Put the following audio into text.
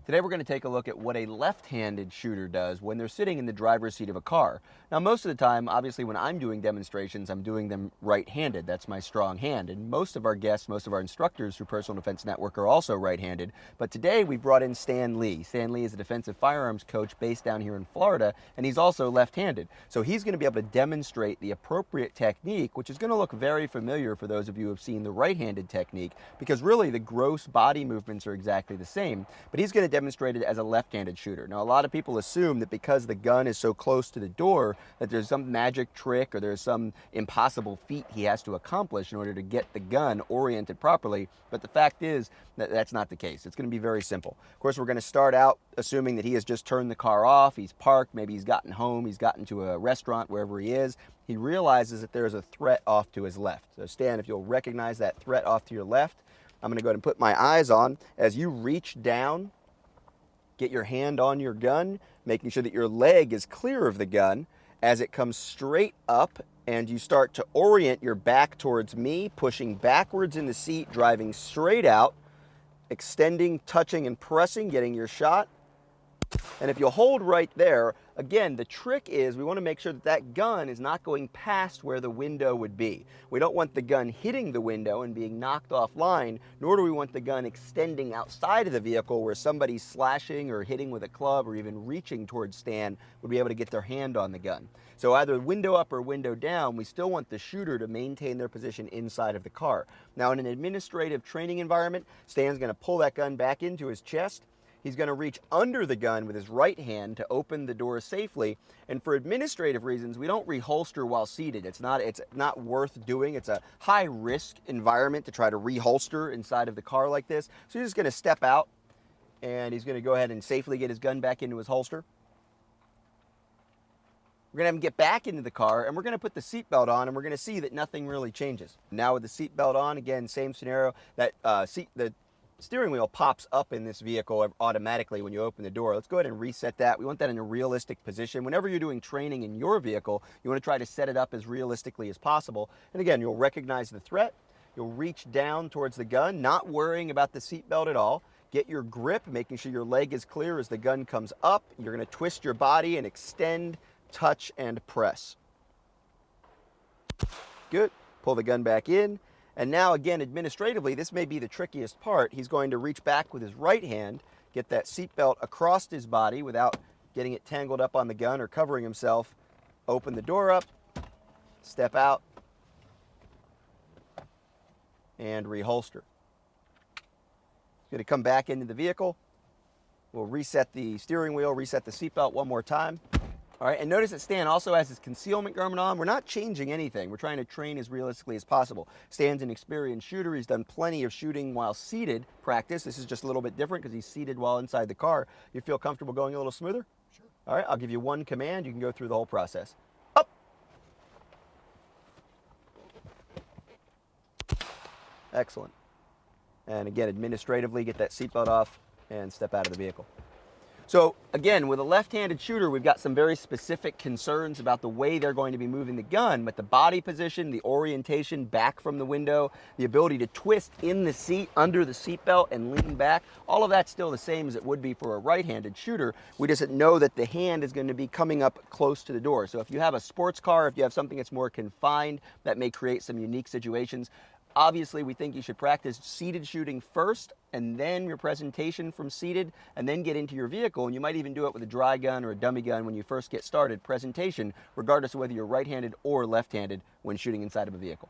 Today we're going to take a look at what a left-handed shooter does when they're sitting in the driver's seat of a car. Now most of the time, obviously when I'm doing demonstrations, I'm doing them right-handed. That's my strong hand. And most of our guests, most of our instructors through Personal Defense Network are also right-handed. But today we brought in Stan Lee. Stan Lee is a defensive firearms coach based down here in Florida, and he's also left-handed. So he's going to be able to demonstrate the appropriate technique, which is going to look very familiar for those of you who have seen the right-handed technique, because really the gross body movements are exactly the same. But he's going to demonstrate it as a left-handed shooter. Now a lot of people assume that because the gun is so close to the door that there's some magic trick or there's some impossible feat he has to accomplish in order to get the gun oriented properly, but the fact is that that's not the case. It's going to be very simple. Of course, we're going to start out assuming that he has just turned the car off, he's parked, maybe he's gotten home, he's gotten to a restaurant, wherever he is. He realizes that there's a threat off to his left. So Stan, if you'll recognize that threat off to your left, I'm going to go ahead and put my eyes on. As you reach down, get your hand on your gun, making sure that your leg is clear of the gun. As it comes straight up and you start to orient your back towards me, pushing backwards in the seat, driving straight out, extending, touching, and pressing, getting your shot. And if you'll hold right there, again, the trick is we want to make sure that that gun is not going past where the window would be. We don't want the gun hitting the window and being knocked offline, nor do we want the gun extending outside of the vehicle where somebody slashing or hitting with a club or even reaching towards Stan would be able to get their hand on the gun. So either window up or window down, we still want the shooter to maintain their position inside of the car. Now in an administrative training environment, Stan's going to pull that gun back into his chest. He's going to reach under the gun with his right hand to open the door safely. And for administrative reasons, we don't reholster while seated. It's not worth doing. It's a high risk environment to try to reholster inside of the car like this. So he's just going to step out and he's going to go ahead and safely get his gun back into his holster. We're going to have him get back into the car and we're going to put the seatbelt on and we're going to see that nothing really changes. Now with the seatbelt on, again, same scenario, that the steering wheel pops up in this vehicle automatically when you open the door. Let's go ahead and reset that. We want that in a realistic position. Whenever you're doing training in your vehicle, you want to try to set it up as realistically as possible. And again, you'll recognize the threat. You'll reach down towards the gun, not worrying about the seatbelt at all. Get your grip, making sure your leg is clear as the gun comes up. You're going to twist your body and extend, touch, and press. Good. Pull the gun back in. And now again, administratively, this may be the trickiest part. He's going to reach back with his right hand, get that seatbelt across his body without getting it tangled up on the gun or covering himself. Open the door up, step out, and reholster. He's going to come back into the vehicle. We'll reset the steering wheel, reset the seatbelt one more time. All right, and notice that Stan also has his concealment garment on. We're not changing anything. We're trying to train as realistically as possible. Stan's an experienced shooter. He's done plenty of shooting while seated practice. This is just a little bit different because he's seated while inside the car. You feel comfortable going a little smoother? Sure. All right, I'll give you one command. You can go through the whole process. Up. Excellent. And again, administratively, get that seatbelt off and step out of the vehicle. So again, with a left-handed shooter, we've got some very specific concerns about the way they're going to be moving the gun, but the body position, the orientation back from the window, the ability to twist in the seat under the seatbelt and lean back, all of that's still the same as it would be for a right-handed shooter. We just know that the hand is going to be coming up close to the door. So if you have a sports car, if you have something that's more confined, that may create some unique situations. Obviously, we think you should practice seated shooting first and then your presentation from seated and then get into your vehicle. And you might even do it with a dry gun or a dummy gun when you first get started, presentation, regardless of whether you're right-handed or left-handed when shooting inside of a vehicle.